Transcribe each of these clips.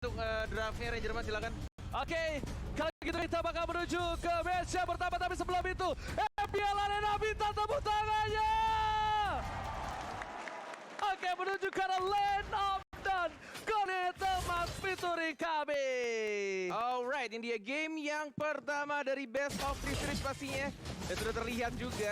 untuk draftnya Ranger Mas, silakan. Oke, kalau gitu kita bakal menuju ke match yang pertama, tapi sebelum itu FPL Arena minta tepuk tangannya. Oke, menuju ke arah Land of dan Koneta Mas featuring KB. Alright, ini dia game yang pertama dari Best of 3 Series pastinya. Dan sudah terlihat juga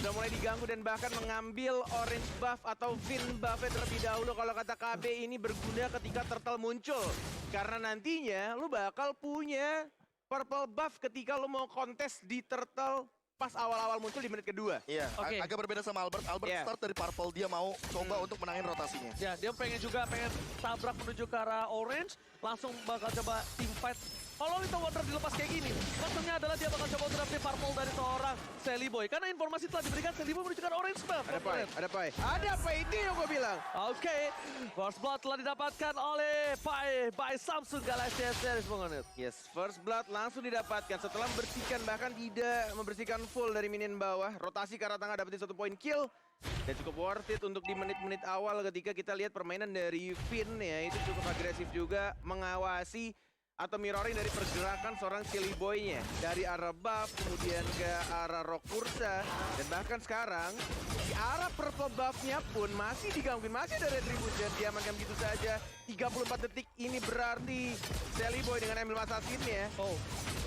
sudah mulai diganggu dan bahkan mengambil orange buff atau Fin buff terlebih dahulu. Kalau kata KB ini berguna ketika turtle muncul. Karena nantinya lu bakal punya purple buff ketika lu mau kontes di turtle pas awal-awal muncul di menit kedua. Iya, Oke. agak berbeda sama Albert. Albert Iya. start dari purple, dia mau coba untuk menangin rotasinya. Ya, dia pengen tabrak menuju ke arah orange, langsung bakal coba team fight. Kalau Little Wonder dilepas kayak gini, maksudnya adalah dia bakal coba untuk dapetin purple dari seorang Sally Boy. Karena informasi telah diberikan Sally Boy menuju ke arah orange buff. Ada Pai, itu yang gue bilang. Oke, First Blood telah didapatkan oleh Pai by Samsung Galaxy Series Mengenut. Yes, first blood langsung didapatkan setelah membersihkan, bahkan tidak membersihkan full dari minion bawah. Rotasi ke arah tengah dapetin 1 poin kill. Dan cukup worth it untuk di menit-menit awal ketika kita lihat permainan dari Finn ya. Itu cukup agresif juga mengawasi atau mirroring dari pergerakan seorang Silly Boy-nya. Dari arah buff, kemudian ke arah Rock Ursa. Dan bahkan sekarang, di arah purple buff-nya pun masih digangguin. Masih ada retribution, diamankan begitu saja. 34 detik ini berarti Silly Boy dengan ambil assassin-nya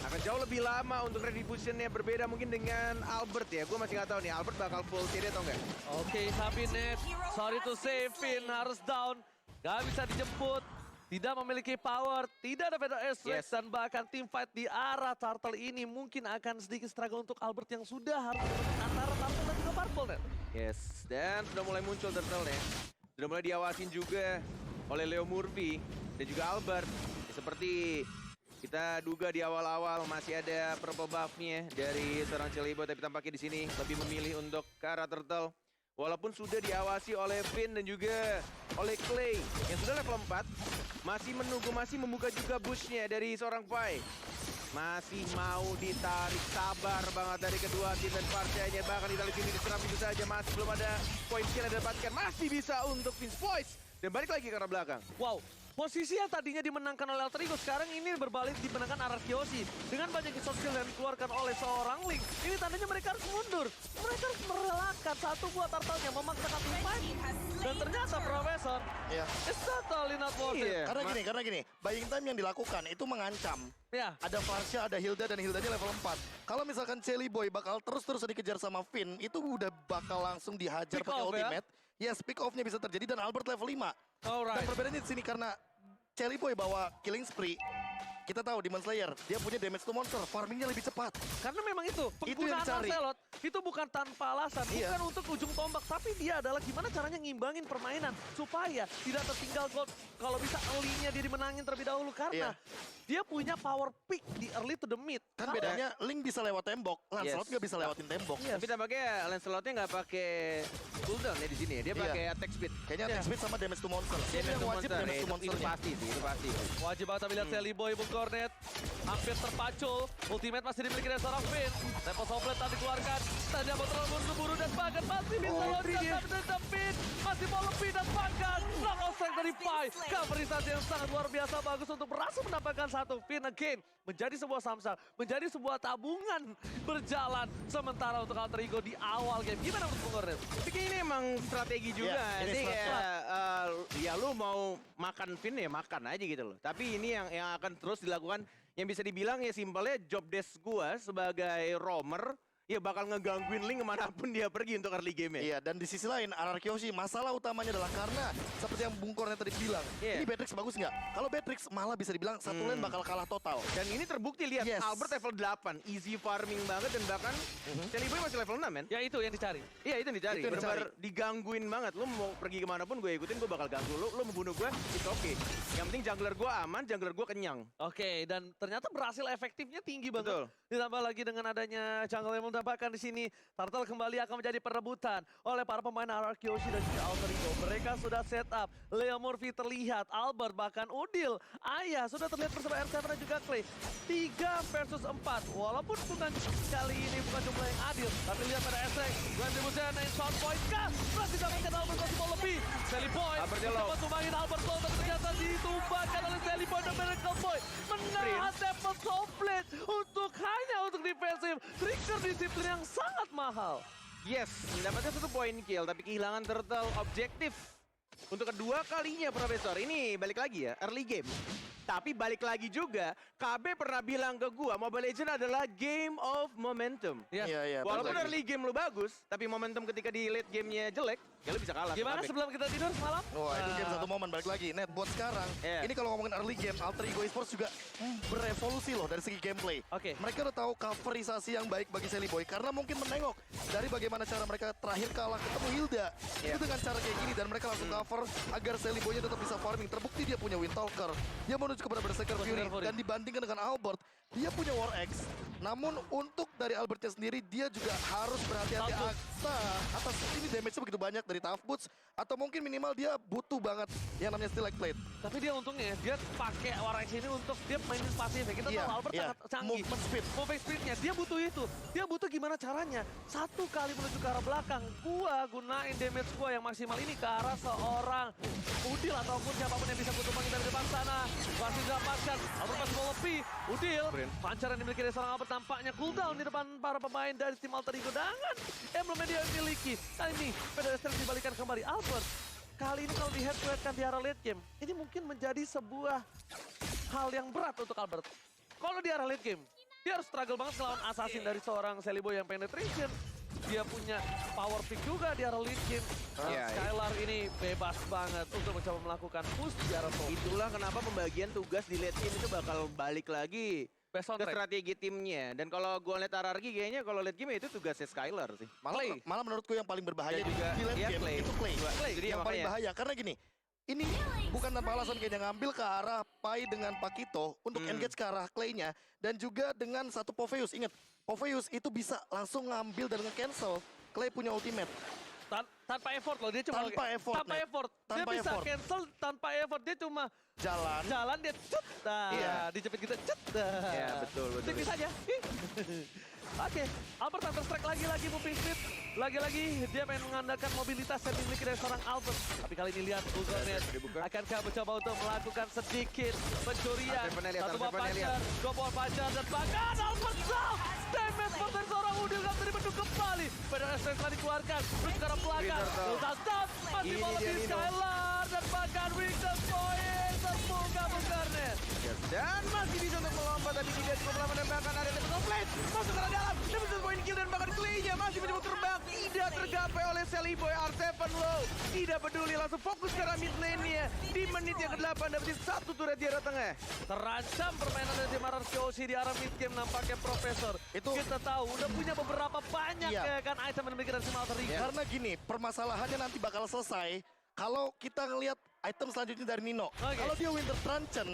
akan jauh lebih lama untuk retribution-nya. Berbeda mungkin dengan Albert ya. Gue masih nggak tahu nih, Albert bakal full CD atau enggak. Oke, tapi net, sorry to say, Finn harus down. Gak bisa dijemput. Tidak memiliki power, tidak ada Feather Airstrike, dan bahkan team fight di arah Turtle ini mungkin akan sedikit struggle untuk Albert yang sudah harus antara Turtle dan juga Purple, net. Yes, dan sudah mulai muncul turtle-nya. Sudah mulai diawasin juga oleh Leo Murphy dan juga Albert. Ya, seperti kita duga di awal-awal masih ada purple buff-nya dari seorang Celibo, tapi tampaknya di sini lebih memilih untuk ke arah turtle. Walaupun sudah diawasi oleh Finn dan juga oleh Clay yang sudah level 4. Masih menunggu, masih membuka juga bush-nya dari seorang Pai. Masih mau ditarik, sabar banget dari kedua tim dan partainya. Bahkan di sini diserang itu saja, masih belum ada poin kill yang didapatkan. Masih bisa untuk Vince Voice. Dan balik lagi ke arah belakang. Wow, posisi yang tadinya dimenangkan oleh Alterigo sekarang ini berbalik dimenangkan Ararkyoshi. Dengan banyak resource skill yang dikeluarkan oleh seorang Link, ini tandanya mereka harus mundur. Mereka harus merelakan satu buah turtle-nya, memaksakan tim fight. Dan ternyata Profesor, Iya. it's totally not worth it. Iya. Karena gini, buying time yang dilakukan itu mengancam. Ya, Ada Varsha, ada Hilda, dan Hildanya level 4. Kalau misalkan Shelly Boy bakal terus-terus dikejar sama Finn, itu udah bakal langsung dihajar Pick pakai off, ya? ultimate. Yes, pick off-nya bisa terjadi, dan Albert level 5. alright. Dan perbedaannya di sini karena Shelly Boy bawa killing spree. Kita tahu Demon Slayer, dia punya damage to monster, farmingnya lebih cepat. Karena memang itu, yang penggunaan dicari. Lancelot itu bukan tanpa alasan, Iya. bukan untuk ujung tombak, tapi dia adalah gimana caranya ngimbangin permainan supaya tidak tertinggal gold. Kalau bisa early-nya dia dimenangin terlebih dahulu karena dia punya power pick di early to the mid. Kan bedanya Link bisa lewat tembok, Lancelot nggak bisa lewatin tembok. Tapi tampaknya Lancelot-nya nggak pakai cooldown ya di sini ya. Dia Iya. pakai attack speed. Kayaknya attack speed sama damage to monster. Damage yang to wajib monster, damage to itu monsternya. pasti sih, itu pasti. Wajib banget tapi lihat Sally Boy, Bung Cornet. Hampir terpacul, ultimate masih dimiliki oleh seorang Finn. Tempo Soblet tadi dikeluarkan, saja mau terlalu buru-buru dan bahkan masih bisa loncat dan Finn. Masih mau lebih dan bahkan knockout strike dari Pai. Coverisasi yang sangat luar biasa bagus untuk berhasil mendapatkan satu Finn again. Menjadi sebuah samsal, menjadi sebuah tabungan berjalan. Sementara untuk Alterigo di awal game, gimana menurut Bung Cornet? Tapi ini emang strategi juga. Iya, ini Jadi strategi. kayak ya lu mau makan Finn ya makan aja gitu loh. Tapi ini yang akan terus dilakukan, yang bisa dibilang ya simpelnya job desk gua sebagai roamer ya bakal ngegangguin Link kemanapun dia pergi untuk early game ya. Iya, dan di sisi lain Ararkyoshi masalah utamanya adalah karena seperti yang Bung Cornet tadi bilang, Iya. ini Beatrix bagus nggak? Kalau Beatrix malah bisa dibilang satu lane bakal kalah total. Dan ini terbukti, lihat Yes. Albert level 8, easy farming banget dan bahkan Shelly Boy masih level 6 men. Ya itu yang dicari. Iya itu yang dicari, Itu yang benar-benar digangguin banget. Lu mau pergi kemanapun gue ikutin, gue bakal ganggu lu. Lu mau bunuh gue, it's okay. Yang penting jungler gue aman, jungler gue kenyang. Oke, dan ternyata berhasil efektifnya tinggi banget. Betul. Ditambah lagi dengan adanya jungle yang mendapatkan di sini, Turtle kembali akan menjadi perebutan oleh para pemain Ararkyoshi dan juga Alterigo. Mereka sudah set up, Leo Murphy terlihat, Albert bahkan Udil, Ayah sudah terlihat bersama R7 dan juga Clay. 3 versus 4, walaupun bukan kali ini bukan jumlah yang adil, tapi lihat pada Esrek, Grand Dibution, shot point kah? Berhasil dapatkan Albert masih mau lebih. Sally Boy Albert yellow. mencoba tumbangin Albert Low, tapi ternyata ditumbangkan oleh Sally Blade hanya untuk defensif. Trigger disiplin yang sangat mahal. Yes, mendapatkan 1 poin kill, tapi kehilangan turtle objektif. Untuk kedua kalinya, Profesor. Ini balik lagi ya, early game. Tapi balik lagi juga, KB pernah bilang ke gua, Mobile Legends adalah game of momentum. Ya. Iya, Walaupun balik lagi. early game lu bagus, tapi momentum ketika di late gamenya jelek, ya lu bisa kalah. Gimana sama KB. sebelum kita tidur semalam? Wah, itu game satu momen balik lagi. Net buat sekarang. Iya. Ini kalau ngomongin early game, Alter Ego Esports juga berevolusi loh dari segi gameplay. Oke. Mereka udah tahu coverisasi yang baik bagi Sally Boy karena mungkin menengok dari bagaimana cara mereka terakhir kalah ketemu Hilda. Iya. Itu dengan cara kayak gini dan mereka langsung cover agar Sally Boy-nya tetap bisa farming. Terbukti dia punya Windtalker. Dia menuju kepada Berserker Fury Fury. dan dibandingkan dengan Albert, dia punya War Axe. Namun untuk dari Albertnya sendiri dia juga harus berhati-hati Tough atas ini damage-nya begitu banyak dari Tough Boots atau mungkin minimal dia butuh banget yang namanya Steel Like Plate. Tapi dia untungnya dia pakai Warax ini untuk dia mainin pasif. Kita Iya, tahu Albert iya. sangat canggih. Movement speed. Movement speednya dia butuh itu. Dia butuh gimana caranya? Satu kali menuju ke arah belakang, gua gunain damage gua yang maksimal ini ke arah seorang Udil ataupun siapapun yang bisa gua tumbangin dari depan sana. Masih didapatkan. Albert masih mau lebih. Udil, pancar yang dimiliki dari seorang Albert tampaknya cooldown di depan para pemain dari tim Alter Ego dengan emblem yang dia miliki. Kali ini pedestrian dibalikan kembali Albert. Kali ini kalau di head to head kan di arah late game, ini mungkin menjadi sebuah hal yang berat untuk Albert. Kalau di arah late game, dia harus struggle banget melawan assassin dari seorang Sally Boy yang penetration. Dia punya power pick juga di arah late game. Iya, Skylar ini bebas banget untuk mencoba melakukan push di arah top. Itulah kenapa pembagian tugas di late game itu bakal balik lagi Best on ke track. strategi timnya. Dan kalau gua lihat RRQ kayaknya kalau late game itu tugasnya Skylar sih. Malah menurutku yang paling berbahaya Dan juga di late dia game Clay. itu Clay. Clay, jadi yang paling makanya. bahaya karena gini. Ini bukan tanpa alasan kayaknya ngambil ke arah Pai dengan Pakito untuk engage ke arah Clay-nya dan juga dengan satu Poveus. Ingat, Poveus itu bisa langsung ngambil dan nge-cancel Clay punya ultimate. Tanpa effort loh, dia cuma Tanpa effort, tanpa Net. effort. Dia Tanpa bisa effort. cancel tanpa effort. Dia cuma Jalan. dia cut. Nah, Iya. dijepit gitu cut. Nah. Iya, betul. Tipis aja. Oke, Albert Counter Strike lagi-lagi moving speed. Lagi-lagi dia pengen mengandalkan mobilitas yang dimiliki dari seorang Albert. Tapi kali ini lihat Bugornet dibuka. akankah mencoba untuk melakukan sedikit pencurian. Artepan lihat, Satu buah Artepan lihat. pacar, dua buah pacar, dan bahkan Albert down. Damage for dari seorang Udil kan tadi bendung kembali. Pedang STS telah dikeluarkan, terus ke arah belakang. Winter Town. Ultas down, masih Ini mau dia lebih Nino. Skylar. Dan bahkan Winter Point, terbuka Bugornet. Dan masih bisa untuk melompat tapi tidak cukup lama dan bahkan ada Tempest of Blade masuk ke arah dalam. Dapat 1 poin kill dan bahkan Clay-nya masih mencoba terbang. Tidak tergapai oleh Sally Boy. R7 low. Tidak peduli langsung fokus ke arah mid lane-nya. Di menit yang ke-8 dapetin 1 turret di arah tengah. Terancam permainan dari tim RRQOC di arah mid game nampaknya Profesor. Itu- kita tahu udah punya beberapa banyak Iya. ya kan item yang dimiliki dari tim Alter Ego. Karena gini, permasalahannya nanti bakal selesai kalau kita ngelihat item selanjutnya dari Nino. Oke. Kalau dia Winter Truncheon,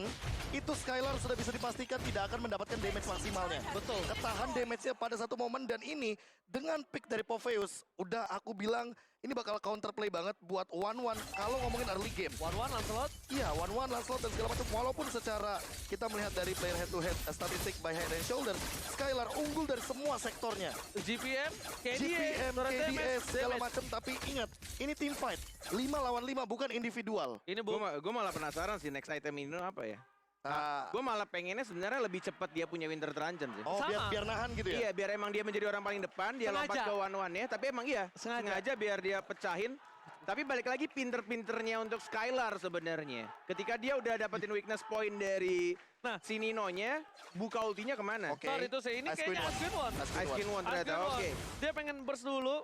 itu Skylar sudah bisa dipastikan tidak akan mendapatkan damage maksimalnya. Betul. Ketahan damage-nya pada satu momen dan ini dengan pick dari Poveus, udah aku bilang ini bakal counterplay banget buat 1-1 kalau ngomongin early game. 1-1 Lancelot. Iya, 1-1 Lancelot dan segala macam. Walaupun secara kita melihat dari player head-to-head statistik by head and shoulder, Skylar unggul dari semua sektornya. GPM, KDA, GPM, turret KDS, damage, segala damage. macam. Tapi ingat, ini team fight. 5 lawan 5, bukan individual. Ini Bu. Gue malah penasaran sih next item ini apa ya. Ah, Gue malah pengennya sebenarnya lebih cepat dia punya Winter Truncheon sih. oh, Sama. biar nahan gitu ya? Iya, biar emang dia menjadi orang paling depan, dia lompat Sengaja. ke one-one-nya. Tapi emang iya, sengaja biar dia pecahin. Tapi balik lagi pinter-pinternya untuk Skylar sebenarnya. Ketika dia udah dapetin weakness point dari si Nino-nya, buka ultinya kemana? Oke. Sorry itu saya ini Ice Queen kayaknya one. Ice Queen One. Ice Queen Ice one. King One Ice ternyata, Queen One. oke. Dia pengen burst dulu.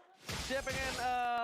Dia pengen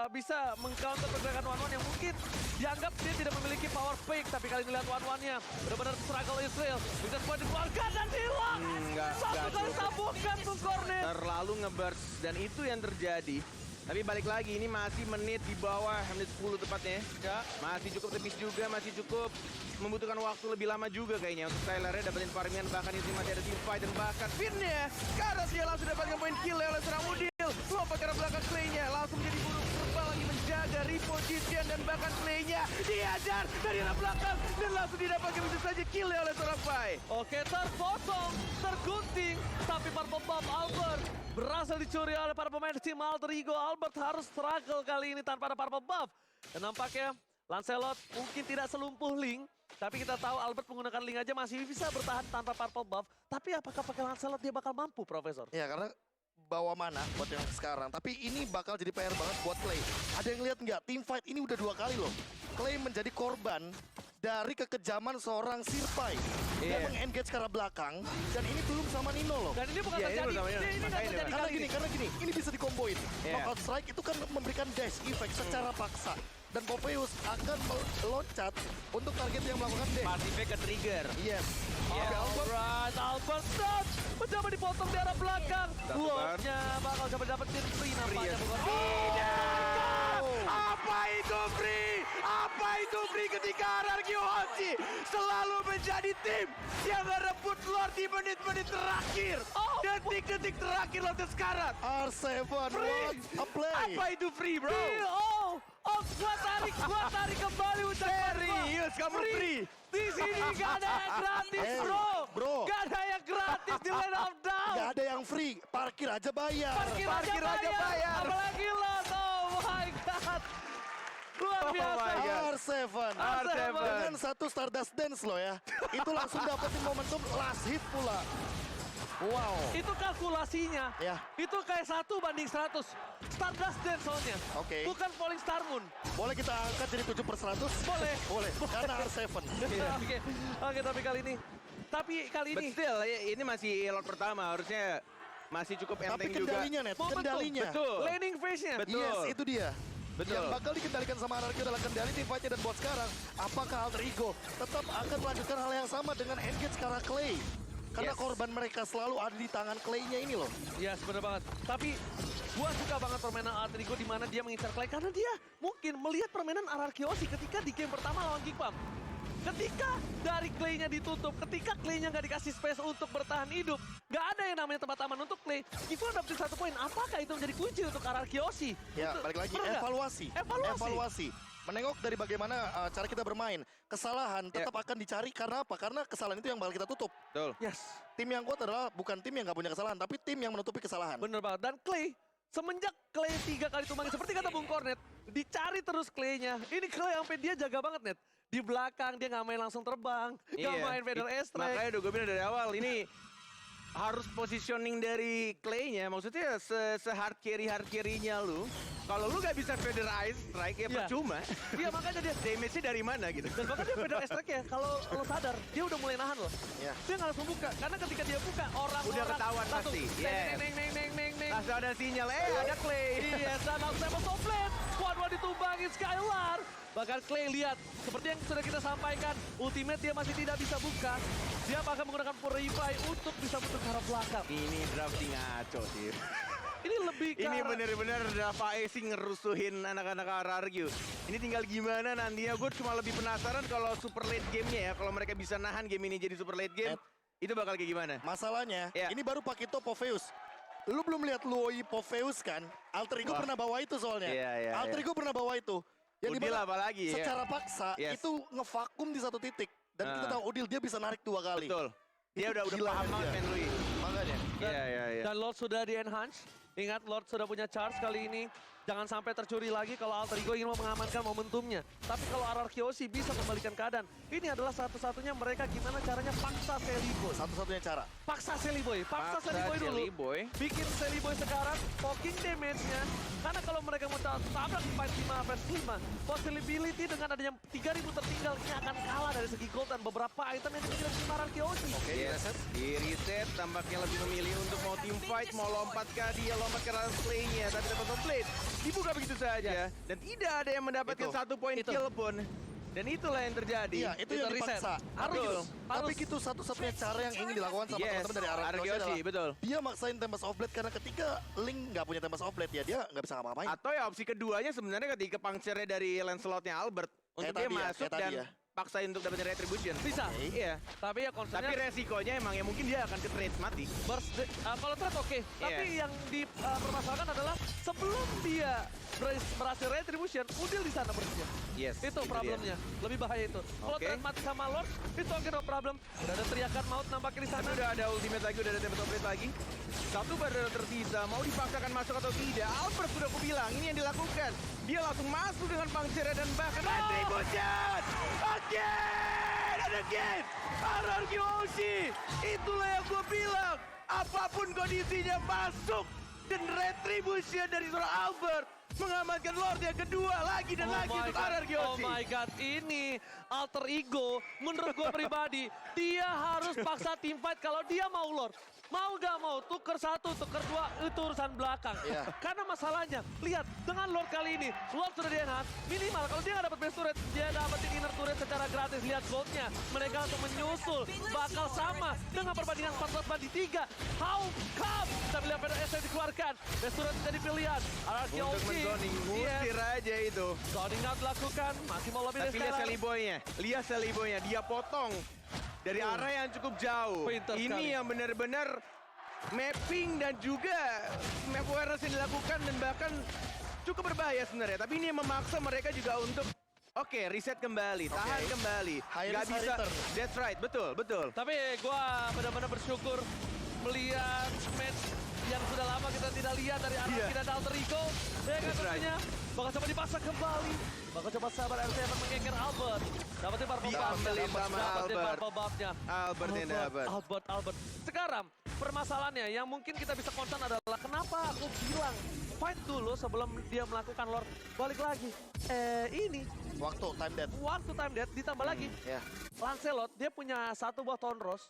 bisa mengcounter pergerakan one-one yang mungkin dianggap dia tidak memiliki power fake. Tapi kali ini lihat one-one-nya. Benar-benar struggle Israel. Bisa semua dikeluarkan dan hilang. Nggak Satu kali cukup. tabukan tuh Cornet. Terlalu ngeburst dan itu yang terjadi. Tapi balik lagi, ini masih menit di bawah, menit 10 tepatnya. Ya. Masih cukup tipis juga, masih cukup membutuhkan waktu lebih lama juga kayaknya untuk Skylar-nya dapetin farmingan, bahkan ini masih ada team fight dan bahkan Finn-nya. Karena dia langsung dapatkan poin kill oleh serang Udil. Lompat ke arah belakang Clay-nya, langsung menjadi burung terbang lagi menjaga reposition dan bahkan Clay-nya diajar dari arah belakang dan langsung didapatkan bisa saja kill oleh seorang Pai. Oke, terpotong, tergunting, tapi Purple Buff Albert berhasil dicuri oleh para pemain tim Alter Ego. Albert harus struggle kali ini tanpa ada Purple Buff. Dan nampaknya Lancelot mungkin tidak selumpuh Link, Tapi kita tahu Albert menggunakan Link aja masih bisa bertahan tanpa purple buff. Tapi apakah pakai Lancelot dia bakal mampu, Profesor? Ya karena bawa mana buat yang sekarang. Tapi ini bakal jadi PR banget buat Clay. Ada yang lihat nggak? Team fight ini udah 2 kali loh. Clay menjadi korban dari kekejaman seorang Sirpai. Dia Iya. meng-engage ke arah belakang. Dan ini belum sama Nino loh. Dan ini bukan Iya, ini terjadi. bersama Nino. Ini nggak Makanya terjadi Karena kali ini. gini, ini bisa dikomboin. Iya. Knockout strike itu kan memberikan dash effect secara paksa. Dan Popeyus akan meloncat untuk target yang melakukan dash. Pasifnya ke trigger. Yes. Iya. Oke, Albert. Alright, Albert Stone mencoba dipotong di arah belakang. Satu Lordnya bakal coba dapetin free nampaknya. ya. Bukan. Apa itu free? Apa itu free ketika RRQ Hoshi selalu menjadi tim yang ngerebut Lord di menit-menit terakhir. Detik-detik terakhir Lord sekarat. R7, what a play. Apa itu free, bro? Gua tarik kembali ucapan gua. Serius kamu free? Di sini gak ada yang gratis, Hey, bro. bro. Gak ada yang gratis di Land of Down. Gak ada yang free, parkir aja bayar. Parkir aja bayar. Apalagi Lot, oh my god. Luar Oh biasa. my God. R7. R7. Dengan satu Stardust Dance loh ya. Itu langsung dapetin momentum last hit pula. Wow. Itu kalkulasinya. Ya. Itu kayak 1 banding 100. Stardust Dance soalnya. Oke. Bukan Falling Star Moon. Boleh kita angkat jadi 7/100? Boleh. Boleh. Karena R7. Oke, tapi kali ini. But still, ini masih Lord pertama. Harusnya masih cukup Tapi enteng juga. kendalinya, Net. Momentum. Kendalinya. Betul. Landing phase-nya. Betul. Yes, itu dia. Betul. Yang bakal dikendalikan sama RRQ adalah kendali team fight-nya dan buat sekarang. Apakah Alter Ego tetap akan melanjutkan hal yang sama dengan engage ke arah Clay? Karena Yes. korban mereka selalu ada di tangan Clay-nya ini loh. Iya, bener banget. Tapi gua suka banget permainan Altrigo di mana dia mengincar Clay karena dia mungkin melihat permainan RRQ Hoshi ketika di game pertama lawan Geek Pump. Ketika dari Clay-nya ditutup, ketika Clay-nya nggak dikasih space untuk bertahan hidup, nggak ada yang namanya tempat aman untuk Clay. Gifon dapetin 1 poin. Apakah itu menjadi kunci untuk RRQ Hoshi? Ya, Untuk- balik lagi Bener nggak? evaluasi. Evaluasi. Menengok dari bagaimana cara kita bermain. Kesalahan tetap akan dicari karena apa? Karena kesalahan itu yang bakal kita tutup. Betul. Yes, Tim yang kuat adalah bukan tim yang nggak punya kesalahan, tapi tim yang menutupi kesalahan. bener banget. Dan Clay, semenjak Clay 3 kali tumbang, seperti kata Bung Kornet, dicari terus Clay-nya. Ini Clay sampai dia jaga banget, Net. Di belakang dia nggak main langsung terbang, nggak main Vader S-Track. Makanya udah gue bilang dari awal, ini harus positioning dari Clay-nya. Maksudnya se-hard carry-nya lu. Kalau lu gak bisa Vader Ice Strike ya Iya. percuma. Iya, makanya dia Damage-nya dari mana gitu. dan bahkan dia Vader S-Track ya, kalau lo sadar, dia udah mulai nahan loh. Ya. Dia nggak langsung buka, karena ketika dia buka, orang-orang Udah ketahuan langsung pasti, neng, yes. neng, neng, neng, neng, neng. Langsung ada sinyal, ada Clay. Iya, dan Tempest of Blade, Squad ditumbangin Skylar. Bahkan Clay lihat, seperti yang sudah kita sampaikan, ultimate dia masih tidak bisa buka. Dia bakal menggunakan Purify untuk bisa muter ke arah belakang. Ini drafting ngaco sih. Ini lebih ke Ini arah- bener-bener Dava sih ngerusuhin anak-anak RRQ. Ini tinggal gimana nantinya. Gue cuma lebih penasaran kalau super late game-nya ya. Kalau mereka bisa nahan game ini jadi super late game. Itu bakal kayak gimana? Masalahnya, Ya. ini baru Pakito Popheus. Lu belum lihat Luoi Popheus kan? Alter Ego Wah. pernah bawa itu soalnya. Iya, Alter Ego pernah bawa itu. Yang Udil dimana apalagi ya. secara paksa Yes. itu ngevakum di satu titik. Dan kita Ah. tahu Udil dia bisa narik 2 kali. Betul. Dia Itu udah gila paham kan banget dia. main Lui. Makanya. Iya, iya, iya. Dan Lord sudah di-enhance. Ingat, Lord sudah punya charge kali ini. Jangan sampai tercuri lagi kalau Alter Ego ingin mengamankan momentumnya. Tapi kalau RRQ Hoshi bisa membalikan keadaan. Ini adalah satu-satunya mereka gimana caranya paksa Sally Boy. Satu-satunya cara. Paksa Sally Boy. Paksa Sally Boy dulu. Jelly Boy. Bikin Sally Boy sekarang poking damage-nya. Karena kalau mereka mau tabrak di fight 5 vs 5, possibility dengan adanya 3000 tertinggal ini akan kalah dari segi gold dan beberapa item yang dimiliki sama RRQ Hoshi. Oke, Yes. Di reset tampaknya lebih memilih untuk mau team fight, mau lompat ke dia, lompat ke arah play-nya. Tapi dapat blade dibuka begitu saja. Dan tidak ada yang mendapatkan Itu. 1 poin Itu. kill pun. Dan itulah yang terjadi. Iya, itu yang reset. dipaksa. Harus. Tapi itu satu-satunya cara yang ingin dilakukan sama Yes, teman-teman dari RRQ RRQ adalah Hoshi, betul. dia maksain Tempest of Blade karena ketika Link nggak punya Tempest of Blade ya dia nggak bisa ngapa-ngapain. Atau ya opsi keduanya sebenarnya ketika puncture-nya dari Lancelot-nya Albert. Untuk dia tadi ya, masuk kayak tadi dan ya. paksain untuk dapetin retribution. Bisa. Oke. Iya. Tapi ya Tapi concernnya resikonya emang ya mungkin dia akan ke trade mati. kalau trade oke. Tapi yang dipermasalahkan adalah sebelum dia berhasil retribution, Udil di sana bersihnya. Yes. Itu dia. problemnya. Lebih bahaya itu. Kalau Oke. trade mati sama Lord, itu oke no problem. Udah ada teriakan maut nampaknya di sana. Tapi udah ada ultimate lagi, udah ada Tempest of Blade lagi. Satu baru tersisa, mau dipaksakan masuk atau tidak. Albert sudah aku bilang, ini yang dilakukan. Dia langsung masuk dengan puncture dan bahkan retribution! Again! And again, RRQOC. Itulah yang gue bilang. Apapun kondisinya masuk. Dan retribution dari seorang Albert mengamankan Lord yang kedua lagi dan lagi untuk RRQOC. Oh my god, ini alter ego menurut gue pribadi. Dia harus paksa teamfight kalau dia mau Lord. Mau gak mau, tuker satu, tuker dua, itu urusan belakang. Iya. Karena masalahnya, lihat dengan Lord kali ini, Lord sudah di-enhance, minimal kalau dia nggak dapat base turret, dia dapetin inner turret secara gratis. Lihat goldnya, mereka untuk menyusul, bakal sama dengan perbandingan 14 banding 3. How come? Kita lihat PDS yang dikeluarkan, base turret jadi pilihan. RRQOC, Untuk menzoning, ngusir aja itu. zoning nggak dilakukan, masih mau lobby Tapi lihat Sally Boy-nya. Lihat Sally Boy-nya, dia potong. Dari area yang cukup jauh. Pintar Ini sekali. yang benar-benar mapping dan juga map awareness yang dilakukan dan bahkan cukup berbahaya sebenarnya. Tapi ini yang memaksa mereka juga untuk reset kembali, tahan kembali. High Gak risk, high bisa. return. That's right, betul. Tapi gue benar-benar bersyukur melihat match yang sudah lama kita tidak lihat dari Iya. Anarchy dan Alter Ego. Ya kan That's right. tentunya. Bakal coba dipasang kembali. Bakal coba sabar RC mengeker Albert. Dapetin purple buff. Diambilin sama Dapetin Albert. purple buff-nya. Albert yang dapat. Albert. Sekarang permasalahannya yang mungkin kita bisa concern adalah kenapa aku bilang fight dulu sebelum dia melakukan Lord. Balik lagi. Ini Waktu time death. waktu time death ditambah lagi. Ya. Lancelot dia punya satu buah Tonros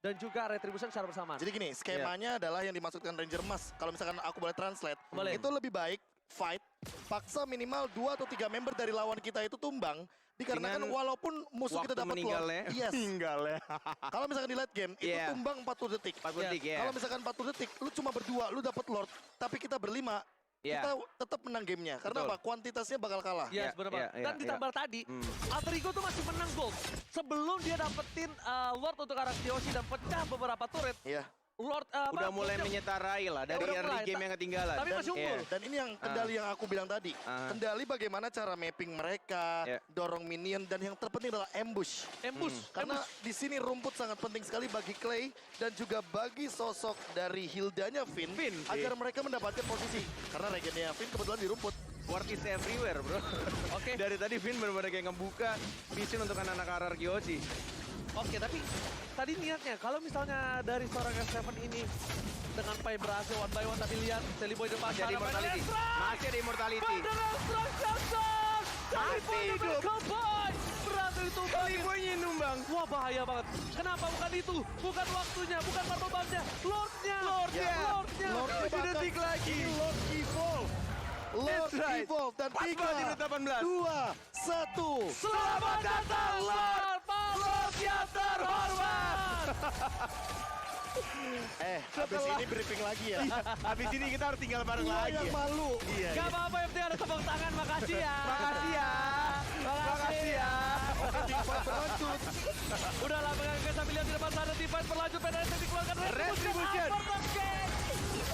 dan juga Retribution secara bersamaan. Jadi gini, skemanya adalah yang dimaksudkan Ranger Emas. Kalau misalkan aku boleh translate, Boleh. itu lebih baik fight, paksa minimal 2 atau 3 member dari lawan kita itu tumbang. Dikarenakan Dengan walaupun musuh kita waktu dapat meninggalnya. Lord, yes. Meninggalnya. Kalau misalkan di late game, itu Iya. tumbang 40 detik. 40 detik ya. Kalau misalkan 40 detik, lu cuma berdua, lu dapat Lord, tapi kita berlima, Iya. kita tetap menang gamenya. Karena Betul. apa? Kuantitasnya bakal kalah. Yes, Ya, benar ya, banget. ya, Dan ditambah tadi, Alter Ego tuh masih menang gold. Sebelum dia dapetin Lord untuk RRQOC dan pecah beberapa turret, Iya. Lord Udah mulai menyetarai lah dari udah early mulai. game yang ketinggalan. Tapi masih unggul. Iya. Dan ini yang kendali yang aku bilang tadi. Kendali bagaimana cara mapping mereka, Ya. dorong minion, dan yang terpenting adalah ambush. Ambush. Karena di sini rumput sangat penting sekali bagi Clay dan juga bagi sosok dari Hildanya Finn, Finn, agar iya. mereka mendapatkan posisi. Karena regennya Finn kebetulan di rumput. Ward is everywhere, bro. Oke. Dari tadi Vin benar-benar kayak ngebuka vision untuk anak-anak RRQOC. Oke, tapi tadi niatnya kalau misalnya dari seorang S7 ini dengan Pai berhasil one by one, tapi lihat Sally Boy depan Masih ada immortality. Masih ada immortality. Beneran strike Johnson! Sally Boy Masih hidup. Miracle Boy! Berhasil Sally ditumbangin. Boy-nya numbang. Wah, bahaya banget. Kenapa bukan itu? Bukan waktunya, bukan purple buff-nya. Lordnya! Lordnya. Lordnya! Lordnya 7 bahkan detik lagi. Lord Evolve. Lord That's right. Evolve. Dan Pas 3, banget di menit 18. 2, 1. Selamat datang, Lord! Lord yang terhormat! Habis ini briefing lagi ya. Habis ini kita harus tinggal bareng Gua lagi. yang Ya. malu. Iya. Gak apa-apa, yang penting ada tepuk tangan. Makasih ya. Makasih ya. Makasih ya. Oke, Teamfight berlanjut. Udah lah, pegang ke sambil lihat di depan sana. Teamfight berlanjut, PDS yang dikeluarkan. Retribution. Albert again.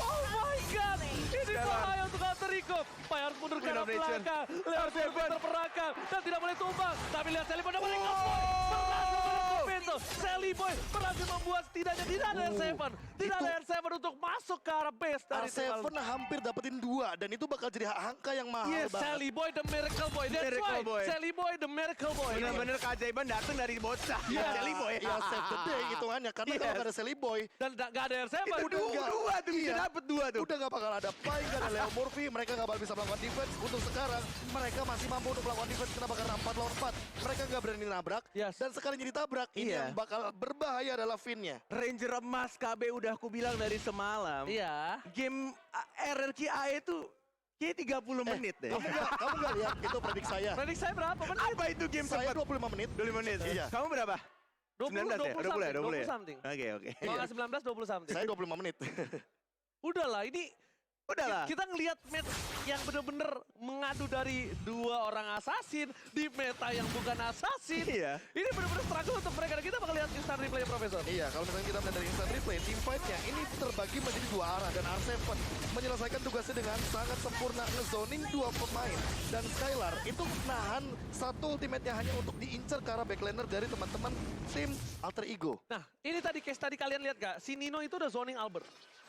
Oh my god. Ini bahaya untuk Alter Ego. Pai harus mundur ke arah Domination. belakang. Lewat R7. terperangkap. Dan tidak boleh tumbang. Tapi lihat Sally Boy dapat balik up point. Berhasil menutup pintu. Sally Boy berhasil membuat setidaknya tidak ada R7. Tidak ada R7 untuk masuk ke arah base dari tim R7 hampir dapetin 2 dan itu bakal jadi angka yang mahal Yes, banget. Sally Boy the Miracle Boy. That's Miracle right. Boy. Sally Boy the Miracle Boy. Benar-benar keajaiban datang dari bocah. Iya, Sally Boy. Iya, save the day hitungannya. Karena Yes. kalau nggak ada Sally Boy, Dan gak ada R7. Itu Udah enggak. dua tuh bisa Iya. dapet 2 tuh. udah nggak bakal ada Pai, nggak ada Leo Murphy, mereka nggak bakal bisa melakukan defense. Untuk sekarang, mereka masih mampu untuk melakukan defense. Kenapa? Karena 4 lawan 4. Mereka nggak berani nabrak. Yes. Dan sekalinya ditabrak, ini Iya. yang bakal berbahaya adalah Finn-nya. Ranger emas KB udah aku bilang dari semalam. Iya. Game RRQA itu kayak 30 menit deh. Kamu nggak lihat itu predik saya. Prediksi saya berapa menit? Apa itu game Saya cepat? 25 menit. 25 menit. Iya. Kamu berapa? 20, 19 ya? 20 20 ya? something. Oke, oke. Kalau nggak 19, 20 something. Saya 25 menit. Udahlah, ini Udahlah. kita ngelihat match yang bener-bener mengadu dari 2 orang assassin di meta yang bukan assassin. Iya. Ini bener-bener struggle untuk mereka. Dan kita bakal lihat instant replay Profesor. Iya, kalau misalnya kita melihat dari instant replay, team fight-nya ini terbagi menjadi 2 arah. Dan R7 menyelesaikan tugasnya dengan sangat sempurna ngezoning 2 pemain. Dan Skylar itu nahan satu ultimate-nya hanya untuk diincar ke arah backlaner dari teman-teman tim Alter Ego. Nah, ini tadi case tadi kalian lihat gak? Si Nino itu udah zoning Albert.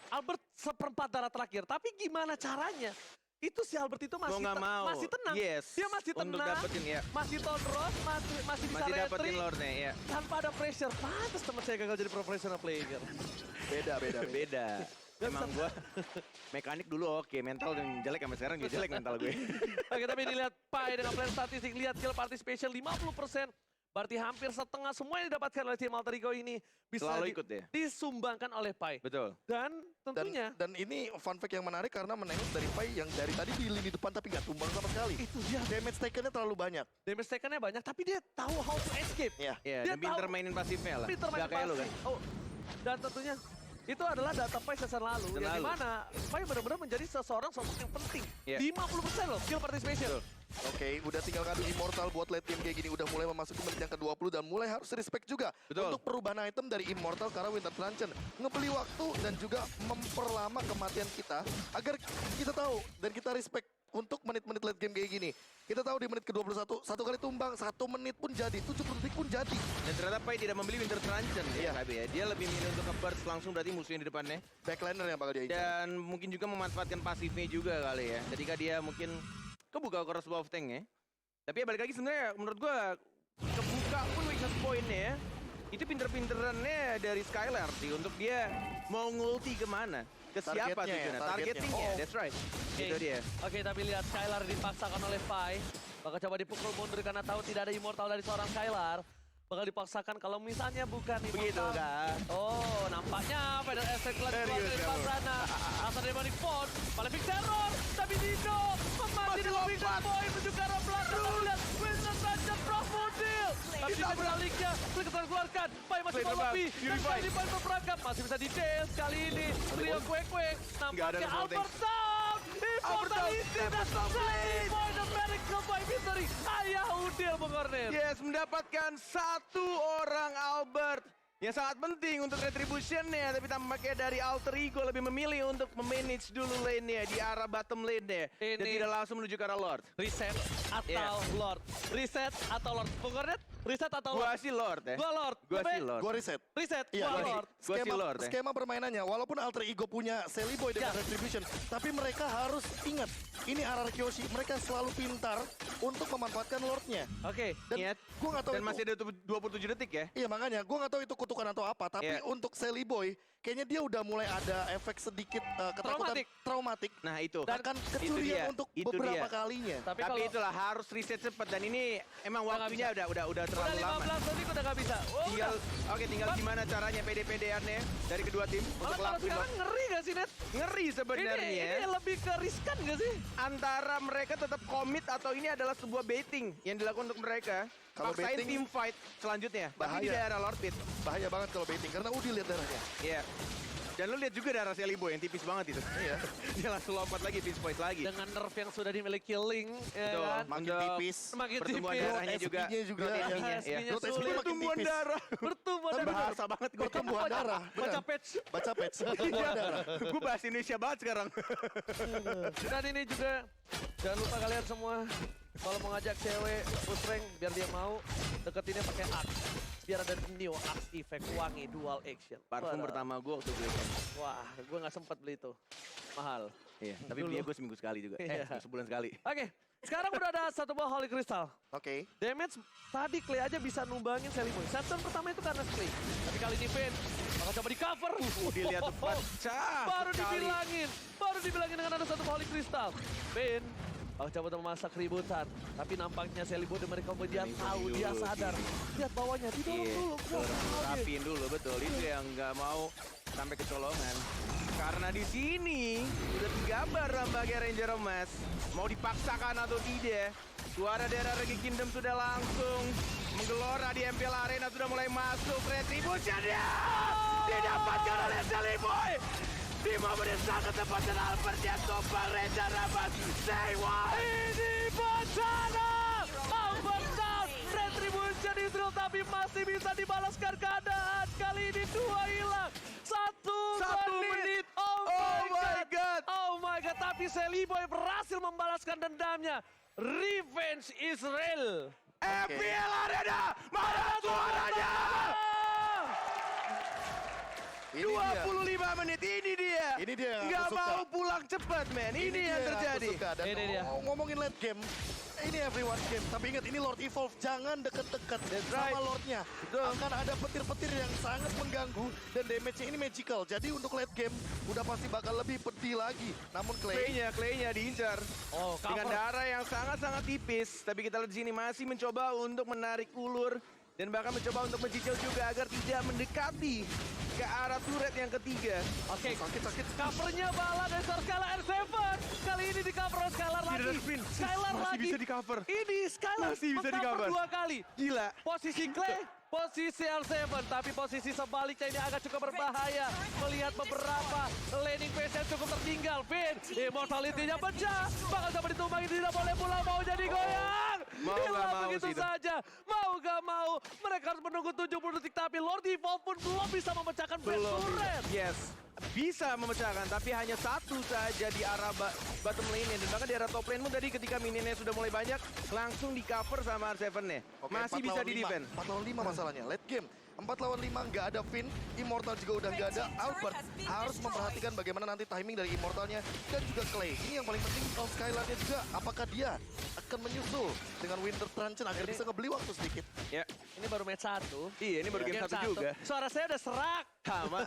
Albert seperempat darah terakhir. Tapi gimana caranya itu si Albert itu masih Mau nggak mau. masih tenang. Yes. Dia masih Untuk tenang. dapetin ya. Masih tonros, masih bisa Masih dapetin retry Lordnya ya. tanpa ada pressure. Pantes teman saya gagal jadi professional player. Beda. Beda. Emang gua mekanik dulu oke, mental yang jelek sampai sekarang juga jelek mental gue. Oke, tapi dilihat Pai dengan plan statistik, lihat kill participation 50%. Berarti hampir setengah semua yang didapatkan oleh tim Alter Ego ini bisa Selalu ikut ya. disumbangkan oleh Pai. Betul. Dan tentunya Dan ini fun fact yang menarik karena menengok dari Pai yang dari tadi di lini depan tapi nggak tumbang sama sekali. itu dia. Damage taken-nya terlalu banyak. Damage taken-nya banyak, tapi dia tahu how to escape. Ya. Iya, Dia dan pinter tahu. mainin pasifnya lah. Pinter main Gak kayak lu kan. pasti. Oh, dan tentunya itu adalah data Pai season lalu. Season Yang lalu. dimana Pai benar-benar menjadi sosok yang penting. Iya. 50% loh kill participation. Betul. Oke, udah tinggal ngadu Immortal buat late game kayak gini. Udah mulai memasuki menit yang ke-20 dan mulai harus respect juga. Betul. Untuk perubahan item dari Immortal karena Winter Truncheon. Ngebeli waktu dan juga memperlama kematian kita. Agar kita tahu dan kita respect untuk menit-menit late game kayak gini. Kita tahu di menit ke-21, satu kali tumbang, 1 menit pun jadi, 70 detik pun jadi. Dan ternyata Pai tidak membeli Winter Truncheon ya, Iya. Sabi ya. Dia lebih milih untuk nge-burst langsung berarti musuhnya di depannya. Backliner yang bakal dia incar. Dan mungkin juga memanfaatkan pasifnya juga kali ya. Ketika dia mungkin kebuka crossbow of tank ya. Tapi ya balik lagi sebenarnya menurut gua kebuka pun weakness point-nya ya. Itu pinter-pinterannya dari Skylar sih untuk dia mau ngulti kemana. Ke siapa Targetnya ya, tujuannya. targetnya. Targetingnya, Oh. that's right. Oke. Itu dia. Oke, tapi lihat Skylar dipaksakan oleh Pai. Bakal coba dipukul mundur karena tahu tidak ada immortal dari seorang Skylar. Bakal dipaksakan kalau misalnya bukan Begitu immortal. kan. Oh, nampaknya Pai dan Estek telah dikeluarkan Serius dari kamu. sana. Asal Demonic Force, Malefic Terror. Tapi Dino memati dengan lompat. Vision Point menuju ke arah belakang. Tapi lihat, Winston Sanchez Bravo Deal. Tapi di sebaliknya, Flicker keluarkan. Pai masih Flame mau terbang, lebih. Dan Unify. kali Pai berperangkap. Masih bisa di-chase kali ini. Trio Kwek-Kwek. Nggak ada Nampaknya Nova Albert Town. Immortality dan save point of miracle by victory. Ayah Udil Bung Kornet. Yes, mendapatkan satu orang Albert yang sangat penting untuk retribution-nya, tapi tampaknya dari Alter Ego lebih memilih untuk memanage dulu lane-nya di arah bottom lane-nya dan Ini- tidak langsung menuju ke arah Lord. Reset atau Yeah. Lord? Reset atau Lord? Bung Kornet? Reset atau Lord? Gua sih Lord ya. Gua Lord. Gua Lebih- sih Lord. Gua reset. Reset, Iya, gua gua Lord. Gua sih Lord ya. skema permainannya, walaupun Alter Ego punya Sally Boy dengan Ya. Retribution, tapi mereka harus ingat, ini RR Kyoshi, mereka selalu pintar untuk memanfaatkan Lordnya. Oke. Dan Ingat. gue nggak tahu Dan itu. masih ada 27 detik ya. Iya makanya, gue nggak tahu itu kutukan atau apa, tapi Iya. untuk Sally Boy, kayaknya dia udah mulai ada efek sedikit ketakutan traumatik. Nah itu. Akan dia, kecurian untuk itu beberapa dia. kalinya. Tapi Tapi kalau itulah harus reset cepat dan ini emang Udah nggak waktunya udah udah terlalu lama. 15 detik udah nggak bisa. Oh, Tinggal udah. oke tinggal Bang. gimana caranya PD-PDan-nya dari kedua tim Malah untuk kalau lakuin sekarang ngeri gak sih, Net? ngeri sebenarnya. Ini lebih ke riskan gak sih? Antara mereka tetap komit atau ini adalah sebuah baiting yang dilakukan untuk mereka. Kalau Paksain baiting, team fight selanjutnya. Tapi di bahaya. daerah Lord Pit. Bahaya banget kalau baiting, karena Udi lihat darahnya. Iya. Dan lu lihat juga darah Sally Boy yang tipis banget itu. Iya. Dia langsung lompat lagi, pinch point lagi. Dengan nerf yang sudah dimiliki Link, ya Betul. kan? Makin Untuk tipis. Makin pertumbuhan tipis. darahnya juga. SP-nya juga, Growth ya. SP-nya, iya. SP-nya Growth SP sulit. makin Pertumbuhan tipis. darah. Bertumbuh dan Bahasa banget gue. Pertumbuhan darah. Baca benar. patch. Baca patch. Pertumbuhan darah. Gue bahas Indonesia banget sekarang. Dan ini juga, jangan lupa kalian semua, kalau mau ngajak cewek push rank, biar dia mau, deketinnya pakai Axe. Biar ada new Axe effect, wangi, dual action. Parfum Waduh. pertama gue waktu gue. Wah, gue nggak sempat beli itu. Mahal. Iya, tapi Dulu. belinya gue seminggu sekali juga. Iya. Sebulan sekali. Oke, sekarang udah ada satu buah Holy Crystal. Oke. Damage tadi Clay aja bisa numbangin Sally Boy. Samson pertama itu karena Clay. Tapi kali ini Vayne bakal coba di cover. Dilihat pecah. Baru sekali. dibilangin dengan ada satu Holy Crystal. Vayne bakal coba untuk memasak keributan. Tapi nampaknya Sally Boy dan mereka dia Ini tahu, dulu. dia sadar. Lihat bawahnya, didorong Iya, dulu. rapiin dulu, betul. Itu yang nggak mau sampai kecolongan. Karena di sini udah 3 bar nampaknya Ranger Emas. Mau dipaksakan atau tidak. Suara daerah Regi Kingdom sudah langsung menggelora di MPL Arena, sudah mulai masuk. Retribution dia didapatkan oleh Sally Boy. Di momen yang sangat tepat dan Albert yang tumpang Ranger Emas. Say what? Ini bencana! Albert Town, Retribution Israel tapi masih bisa dibalaskan keadaan. Kali ini 2 hilang. 1 menit. Oh my god. Oh my god, tapi Sally Boy berhasil membalaskan dendamnya. Revenge Israel. MPL Arena, mana suaranya? Ini dia. 25 menit ini dia. Ini dia yang nggak aku suka. mau pulang cepat, men. Ini dia yang terjadi. aku suka. Dan Ini dia. ngomongin late game, ini everyone game. Tapi ingat, ini Lord Evolve. Jangan deket-deket That's sama right. Lordnya. Akan ada petir-petir yang sangat mengganggu. Dan damage-nya ini magical. Jadi untuk late game, udah pasti bakal lebih pedih lagi. Namun Clay-nya diincar. Oh, Dengan cover. darah yang sangat-sangat tipis. Tapi kita lihat di sini masih mencoba untuk menarik ulur. Dan bahkan mencoba untuk mencicil juga agar tidak mendekati ke arah turret yang ketiga. Oke, sakit. covernya bala dari seorang Skylar R7. Kali ini di cover oleh Skylar Tidak ada lagi. spin. Skylar Masih lagi. bisa di-cover. Ini Skylar Masih bisa meng-cover di-cover. 2 kali. Gila. Posisi Clay, posisi R7, tapi posisi sebaliknya ini agak cukup berbahaya. Melihat beberapa laning phase yang cukup tertinggal. Vin, immortality-nya pecah. Bakal coba ditumbangi, tidak boleh pulang, mau jadi goyang. Mau nggak Hilang mau begitu sih itu. saja. Mau gak mau, mereka harus menunggu 70 detik. Tapi Lord Evolve pun belum bisa memecahkan Flash Belum. Turret. Yes. Bisa memecahkan, tapi hanya satu saja di arah bottom lane-nya. Dan bahkan di arah top lane pun tadi ketika minionnya sudah mulai banyak, langsung di-cover sama R7-nya. Oke, Masih 4 bisa lawan 5. di-defend. 4 lawan 5 masalahnya. Late game. 4 lawan 5 nggak ada Finn, Immortal juga udah nggak ada. Albert harus memperhatikan bagaimana nanti timing dari Immortalnya dan juga Clay. Ini yang paling penting kalau Skylarnya juga. Apakah dia akan menyusul dengan Winter Truncheon agar bisa ngebeli waktu sedikit? Ya. Ini baru match 1. Iya, ini baru game 1 juga. Suara saya udah serak. Sama.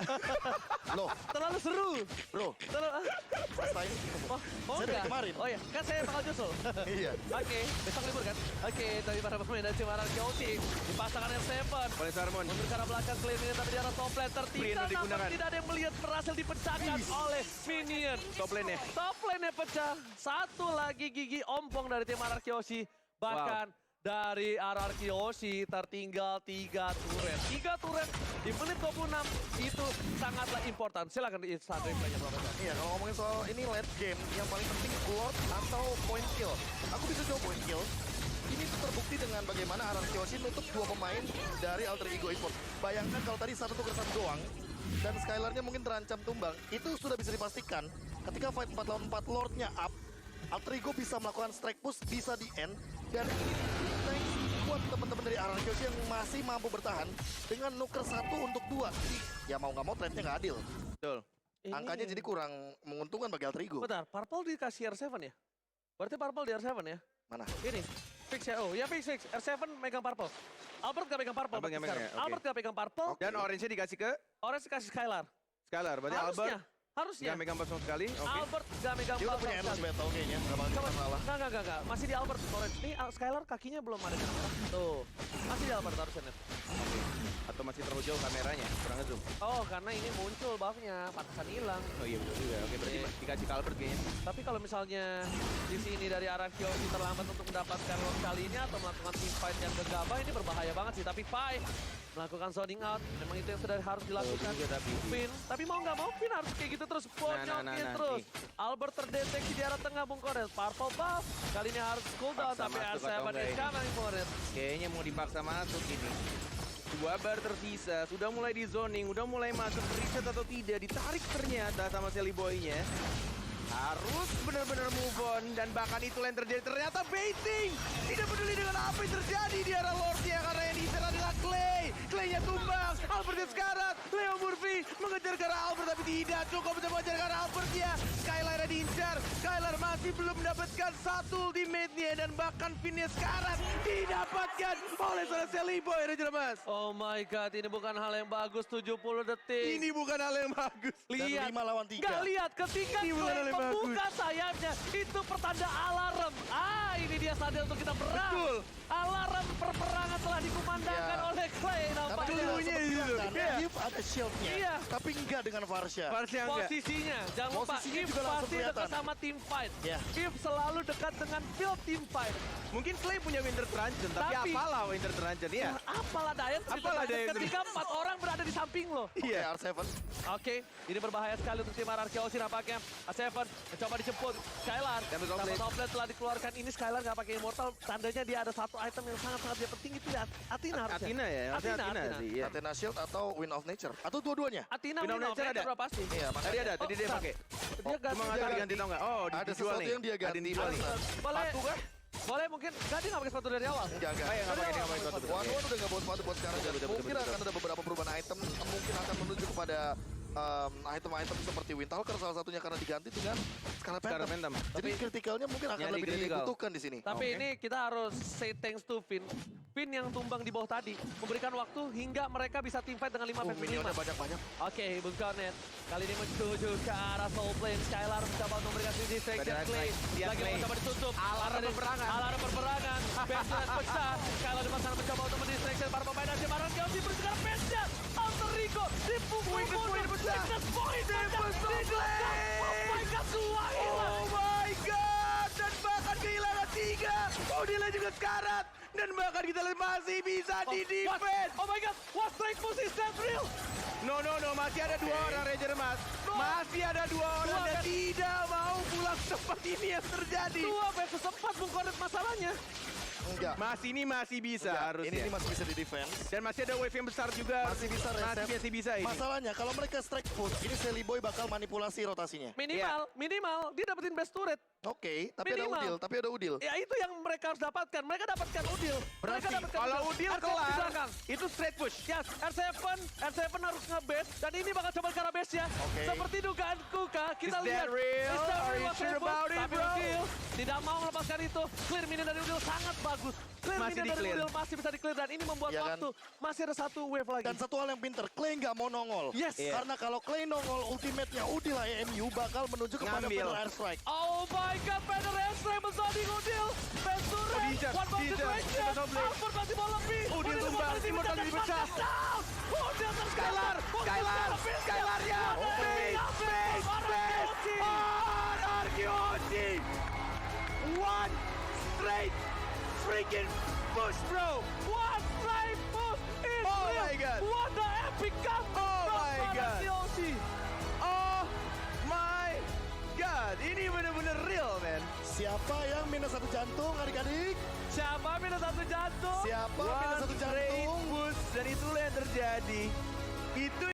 Loh, Terlalu seru. bro, Terlalu... first time. Oh, Saya dari enggak? kemarin. Oh iya, kan saya bakal nyusul. Iya. Oke, besok libur kan? Oke, dari para pemain dari Cimaran Chaotic dipasangkan R7. Oleh Sarmon. Mundur ke arah belakang, Clay Minion tapi di arah top lane tertinggal. Minion Namun digunakan. tidak ada yang melihat berhasil dipecahkan oleh Minion. Top lane-nya. Top lane-nya pecah. Satu lagi gigi ompong dari tim Ararkyoshi. Bahkan dari Ararkyoshi tertinggal 3 turret. 3 turret di menit 26 itu sangatlah important. Silakan di instant replay-nya Profesor. Iya, kalau ngomongin soal ini late game, yang paling penting Lord atau point kill. Aku bisa coba point kill. Ini tuh terbukti dengan bagaimana Ararkyoshi nutup 2 pemain dari Alter Ego Esports. Bayangkan kalau tadi 1 tuker 1 doang, dan Skylarnya mungkin terancam tumbang, itu sudah bisa dipastikan ketika fight 4 lawan 4 Lordnya up, Alter Ego bisa melakukan strike push, bisa di end, dan thanks buat teman-teman dari Ararkyoshi yang masih mampu bertahan dengan nuker 1 untuk 2. Ya mau nggak mau trade-nya nggak adil. Betul. Angkanya jadi kurang menguntungkan bagi Alter Ego. Bentar, Purple dikasih R7 ya? Berarti Purple di R7 ya? Mana? Ini, fix ya? Oh, ya fix. R7 megang Purple. Albert gak pegang Purple. Albert nggak berarti megang, sekarang. oke. Albert gak pegang Purple, Dan orange-nya dikasih ke Orange kasih Skylar. Skylar. Berarti Albert Harusnya. nggak megang pas sama sekali. Oke. Albert gak megang Dia udah Purple punya endless sekali. battle kayaknya, nggak bakal Coba, masalah. enggak. Masih di Albert, Orange. Nih, Skylar kakinya belum ada. Tuh, masih di Albert harusnya. Net. Atau masih terlalu jauh kameranya, kurang ngezoom. Oh, karena ini muncul buffnya, pantesan hilang. Oh iya betul juga. Oke, berarti Iya. dikasih ke Albert kayaknya. Tapi kalau misalnya di sini dari Ararkyoshi terlambat untuk mendapatkan lock kali ini atau melakukan team fight yang gegabah, ini berbahaya banget sih. Tapi Pai melakukan zoning out, memang itu yang sudah harus dilakukan. juga tapi. Pin, tapi mau nggak mau Pin harus kayak gitu terus, bonyokin terus. Albert terdeteksi di arah tengah Bung Kornet, Purple buff, kali ini harus cooldown, Paksa tapi masuk R7 atau enggak is ya? coming for it. Kayaknya mau dipaksa masuk ini. 2 bar tersisa, sudah mulai di zoning, udah mulai masuk reset atau tidak, ditarik ternyata sama Sally Boy-nya. Harus benar-benar move on, dan bahkan itu yang terjadi ternyata baiting. Tidak peduli dengan apa yang terjadi di arah Lordnya, karena yang diincar adalah Clay. Clay-nya tumbang, Albertnya sekarat, Leo Murphy mengejar ke arah Albert tapi tidak cukup untuk mengejar ke arah Albertnya. Skylar diincar, Skylar masih belum mendapatkan satu ultimate-nya, dan bahkan pinnya sekarat didapatkan oleh seorang Sally Boy, Raja Mas. Oh my god, ini bukan hal yang bagus, 70 detik. Ini bukan hal yang bagus. Dan 5 lawan 3. Nggak lihat ketika Ini bukan hal Clay yang membuka sayapnya, itu pertanda alarm. Ini dia saatnya untuk kita berang. Betul. Alarm perperangan telah dikumandangkan Ya. oleh Clay Karena nampaknya. dia dulunya sempat itu. bilang kan, Iya. Yves ada shieldnya, Iya. tapi enggak dengan Varsha. Varsha enggak. Posisinya, jangan lupa, Posisinya If juga langsung pasti dekat kelihatan. sama team fight. Ya. If selalu dekat dengan build team fight. Mungkin Clay punya Winter Truncheon, tapi Tapi- apalah Winter Truncheon, ya. Apalah Dayan Apalah Dayan ketika 4 orang berada di samping lo. Iya. R7. Oke, ini berbahaya sekali untuk tim Ararkyoshi nampaknya. A7 mencoba dijemput. Skylar, Dapat dapat offlane. offlane telah dikeluarkan. Ini Skylar nggak pakai immortal, tandanya dia ada satu item yang sangat-sangat dia penting itu ya. Athena harusnya. Athena ya, harusnya Athena sih. Iya. Athena Shield atau Wind of Nature. Atau dua-duanya. Athena Wind of Wind of Nature Nature ada? udah pasti. Iya, Tadi makanya. ada, tadi dia bentar. pakai. Dia ganti. Cuma nggak tahu diganti tau nggak? Oh, Ada dijual sesuatu nih. yang dia Ada ganti. yang dijual nih. Boleh, Sepatu kan? boleh mungkin. Nggak, dia nggak pakai sepatu dari awal. Enggak. Oh iya, nggak pakai, dia nggak pakai sepatu. One udah nggak bawa sepatu buat sekarang. Dan Betul, mungkin betul, akan ada beberapa perubahan item. Mungkin akan menuju kepada item-item seperti Windtalker salah satunya karena diganti dengan Scarlet Scarlet Phantom. Phantom. Jadi kritikalnya mungkin akan Nyari lebih critical. dibutuhkan di sini. Tapi ini kita harus say thanks to Finn. Finn yang tumbang di bawah tadi memberikan waktu hingga mereka bisa teamfight dengan 5 versus 5. Minionnya banyak-banyak. Oke, Bung Cornet. Kali ini menuju ke arah Soul Plane. Skylar mencoba untuk memberikan sisi distraction. Pada Clay lihat lagi Clay. mencoba ditutup. Alarm peperangan. Alarm peperangan. Bensulet pecah. Skylar di sana mencoba untuk mendistraction para pemain Asia Barat. Kelsi bersegar Bensulet. Alter Rico dipukul. Weakness point pecah. Weakness point pecah. Oh my God, dua gila. Oh my god, dan bahkan kehilangan 3. Odile juga sekarat. Dan bahkan kita lihat masih bisa di defense. Oh my God, what strike push is that real? No, masih ada 2 orang Ranger Mas. No. Masih ada 2 orang Dua, dan kan? tidak mau pulang cepat ini yang terjadi. 2 versus 4 Bung Cornet masalahnya. Enggak. Ini masih bisa Enggak. harusnya. Ini masih bisa di defense. Dan masih ada wave yang besar juga. Masih bisa reset. Masih bisa ini. Masalahnya kalau mereka strike push, ini Sally Boy bakal manipulasi rotasinya. Minimal dia dapetin best turret. Oke, tapi Minimal. ada Udil. Ya itu yang mereka harus dapatkan. Mereka dapatkan Udil. Berarti Mereka dapatkan kalau Udil R7 di kelar, belakang. itu straight push. Yes, R7 harus nge-base dan ini bakal coba ke arah base-nya. Oke. Seperti dugaan Kuka, kita Is lihat. that real? Is that Are you was sure straight push, about it, tapi bro? Udil tidak mau melepaskan itu. Clear minion dari Udil sangat bagus. Clear Masih minion dari di-clear. Udil masih bisa di-clear dan ini membuat Iya kan? waktu. Masih ada 1 wave lagi. Dan satu hal yang pinter, Clay nggak mau nongol. Yes. Iya. Karena kalau Clay nongol, ultimate-nya Udil AMU bakal menuju kepada Ngambil. Banner Airstrike. Oh my God, Banner Airstrike bersanding Udil. Best turret. Dijak, One box dijak. situation. Kita double. Alfred masih mau lebih. Udil tumbang, Immortal dipecah. Down. Udil Skylar, Skylar ya. Base. Arkeochi. One straight freaking push, bro. One straight push is Oh real. my God. What the epic comeback Oh from my God. Arkeochi. Oh my god, ini bener-bener real, man. Siapa yang minus 1 jantung adik-adik? Siapa minus 1 jantung? Siapa minus 1 One straight jantung? push, dan itulah yang terjadi. Itu